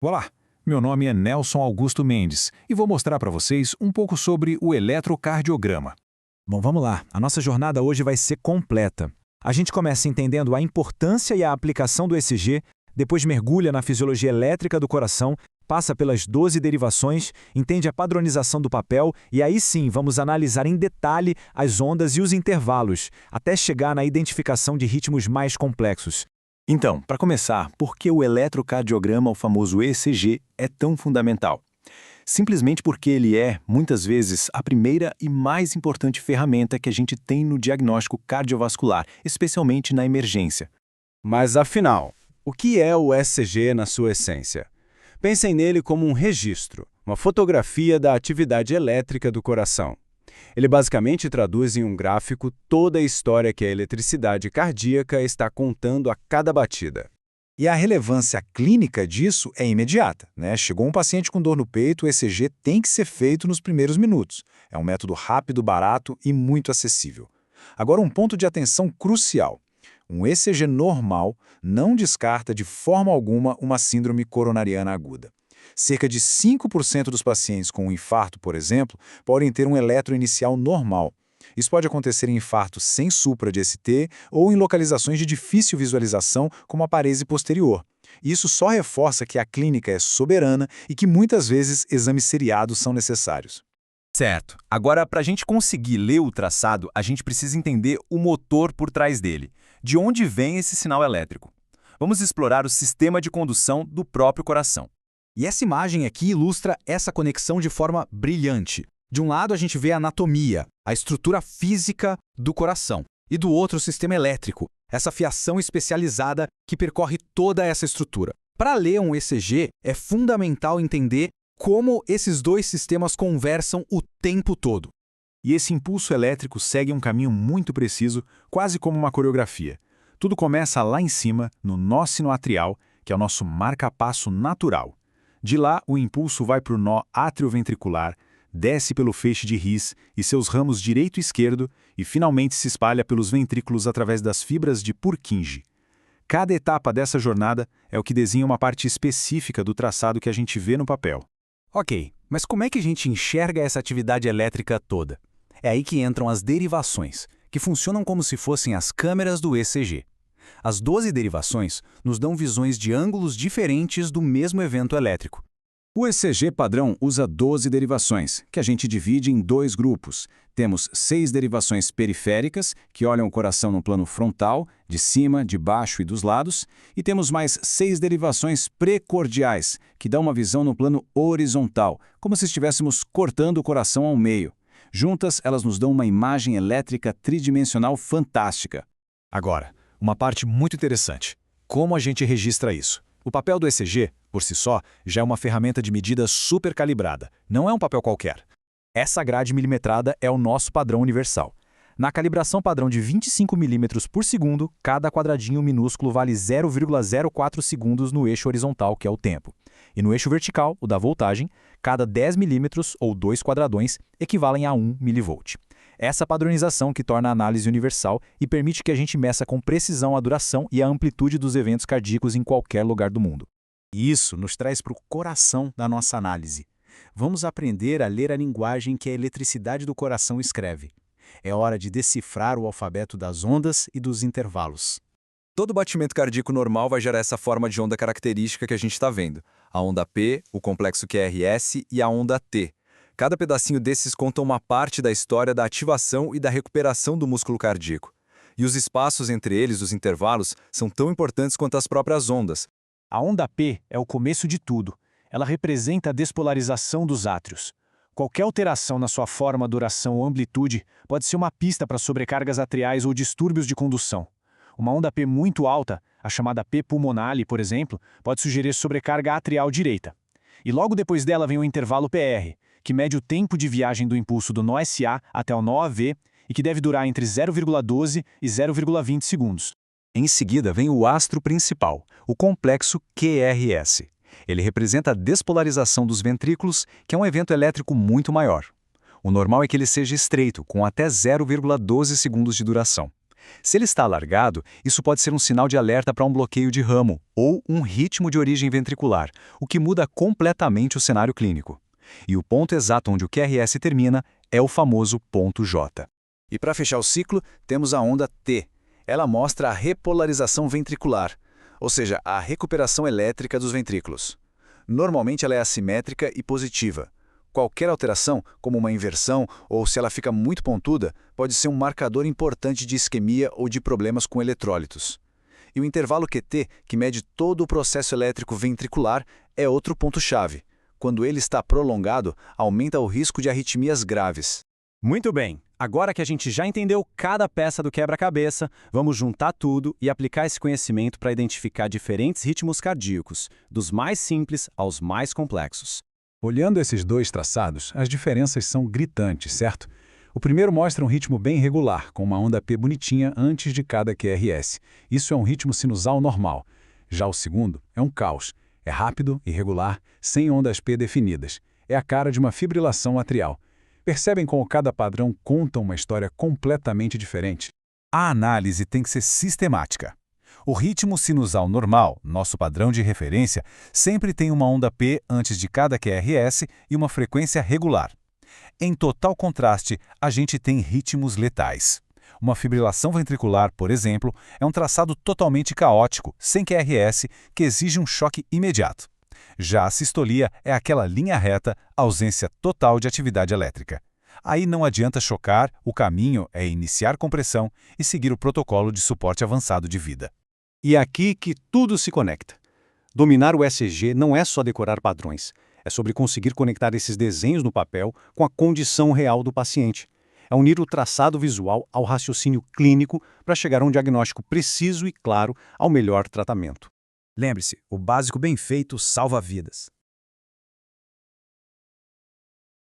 Olá, meu nome é Nelson Augusto Mendes e vou mostrar para vocês um pouco sobre o eletrocardiograma. Bom, vamos lá. A nossa jornada hoje vai ser completa. A gente começa entendendo a importância e a aplicação do ECG, depois mergulha na fisiologia elétrica do coração, passa pelas 12 derivações, entende a padronização do papel e aí sim vamos analisar em detalhe as ondas e os intervalos, até chegar na identificação de ritmos mais complexos. Então, para começar, por que o eletrocardiograma, o famoso ECG, é tão fundamental? Simplesmente porque ele é, muitas vezes, a primeira e mais importante ferramenta que a gente tem no diagnóstico cardiovascular, especialmente na emergência. Mas afinal, o que é o ECG na sua essência? Pensem nele como um registro, uma fotografia da atividade elétrica do coração. Ele basicamente traduz em um gráfico toda a história que a eletricidade cardíaca está contando a cada batida. E a relevância clínica disso é imediata, né? Chegou um paciente com dor no peito, o ECG tem que ser feito nos primeiros minutos. É um método rápido, barato e muito acessível. Agora, um ponto de atenção crucial. Um ECG normal não descarta de forma alguma uma síndrome coronariana aguda. Cerca de 5% dos pacientes com um infarto, por exemplo, podem ter um eletro inicial normal. Isso pode acontecer em infartos sem supra de ST ou em localizações de difícil visualização, como a parese posterior. Isso só reforça que a clínica é soberana e que muitas vezes exames seriados são necessários. Certo. Agora, para a gente conseguir ler o traçado, a gente precisa entender o motor por trás dele. De onde vem esse sinal elétrico? Vamos explorar o sistema de condução do próprio coração. E essa imagem aqui ilustra essa conexão de forma brilhante. De um lado, a gente vê a anatomia, a estrutura física do coração, e do outro, o sistema elétrico, essa fiação especializada que percorre toda essa estrutura. Para ler um ECG, é fundamental entender como esses dois sistemas conversam o tempo todo. E esse impulso elétrico segue um caminho muito preciso, quase como uma coreografia. Tudo começa lá em cima, no nó sinoatrial, que é o nosso marca-passo natural. De lá, o impulso vai para o nó atrioventricular, desce pelo feixe de His e seus ramos direito e esquerdo e finalmente se espalha pelos ventrículos através das fibras de Purkinje. Cada etapa dessa jornada é o que desenha uma parte específica do traçado que a gente vê no papel. Ok, mas como é que a gente enxerga essa atividade elétrica toda? É aí que entram as derivações, que funcionam como se fossem as câmeras do ECG. As 12 derivações nos dão visões de ângulos diferentes do mesmo evento elétrico. O ECG padrão usa 12 derivações, que a gente divide em dois grupos. Temos 6 derivações periféricas, que olham o coração no plano frontal, de cima, de baixo e dos lados, e temos mais 6 derivações precordiais, que dão uma visão no plano horizontal, como se estivéssemos cortando o coração ao meio. Juntas, elas nos dão uma imagem elétrica tridimensional fantástica. Agora, uma parte muito interessante. Como a gente registra isso? O papel do ECG, por si só, já é uma ferramenta de medida super calibrada. Não é um papel qualquer. Essa grade milimetrada é o nosso padrão universal. Na calibração padrão de 25 milímetros por segundo, cada quadradinho minúsculo vale 0,04 segundos no eixo horizontal, que é o tempo. E no eixo vertical, o da voltagem, cada 10 milímetros, ou 2 quadradões, equivalem a 1 milivolt. Essa padronização que torna a análise universal e permite que a gente meça com precisão a duração e a amplitude dos eventos cardíacos em qualquer lugar do mundo. E isso nos traz para o coração da nossa análise. Vamos aprender a ler a linguagem que a eletricidade do coração escreve. É hora de decifrar o alfabeto das ondas e dos intervalos. Todo batimento cardíaco normal vai gerar essa forma de onda característica que a gente está vendo. A onda P, o complexo QRS e a onda T. Cada pedacinho desses conta uma parte da história da ativação e da recuperação do músculo cardíaco. E os espaços entre eles, os intervalos, são tão importantes quanto as próprias ondas. A onda P é o começo de tudo. Ela representa a despolarização dos átrios. Qualquer alteração na sua forma, duração ou amplitude pode ser uma pista para sobrecargas atriais ou distúrbios de condução. Uma onda P muito alta, a chamada P pulmonale, por exemplo, pode sugerir sobrecarga atrial direita. E logo depois dela vem o intervalo PR, que mede o tempo de viagem do impulso do nó SA até o nó AV e que deve durar entre 0,12 e 0,20 segundos. Em seguida vem o astro principal, o complexo QRS. Ele representa a despolarização dos ventrículos, que é um evento elétrico muito maior. O normal é que ele seja estreito, com até 0,12 segundos de duração. Se ele está alargado, isso pode ser um sinal de alerta para um bloqueio de ramo ou um ritmo de origem ventricular, o que muda completamente o cenário clínico. E o ponto exato onde o QRS termina é o famoso ponto J. E para fechar o ciclo, temos a onda T. Ela mostra a repolarização ventricular, ou seja, a recuperação elétrica dos ventrículos. Normalmente ela é assimétrica e positiva. Qualquer alteração, como uma inversão ou se ela fica muito pontuda, pode ser um marcador importante de isquemia ou de problemas com eletrólitos. E o intervalo QT, que mede todo o processo elétrico ventricular, é outro ponto-chave. Quando ele está prolongado, aumenta o risco de arritmias graves. Muito bem, agora que a gente já entendeu cada peça do quebra-cabeça, vamos juntar tudo e aplicar esse conhecimento para identificar diferentes ritmos cardíacos, dos mais simples aos mais complexos. Olhando esses dois traçados, as diferenças são gritantes, certo? O primeiro mostra um ritmo bem regular, com uma onda P bonitinha antes de cada QRS. Isso é um ritmo sinusal normal. Já o segundo é um caos. É rápido, irregular, sem ondas P definidas. É a cara de uma fibrilação atrial. Percebem como cada padrão conta uma história completamente diferente? A análise tem que ser sistemática. O ritmo sinusal normal, nosso padrão de referência, sempre tem uma onda P antes de cada QRS e uma frequência regular. Em total contraste, a gente tem ritmos letais. Uma fibrilação ventricular, por exemplo, é um traçado totalmente caótico, sem QRS, que exige um choque imediato. Já a sistolia é aquela linha reta, ausência total de atividade elétrica. Aí não adianta chocar, o caminho é iniciar compressão e seguir o protocolo de suporte avançado de vida. E é aqui que tudo se conecta. Dominar o ECG não é só decorar padrões, é sobre conseguir conectar esses desenhos no papel com a condição real do paciente. É unir o traçado visual ao raciocínio clínico para chegar a um diagnóstico preciso e claro ao melhor tratamento. Lembre-se, o básico bem feito salva vidas.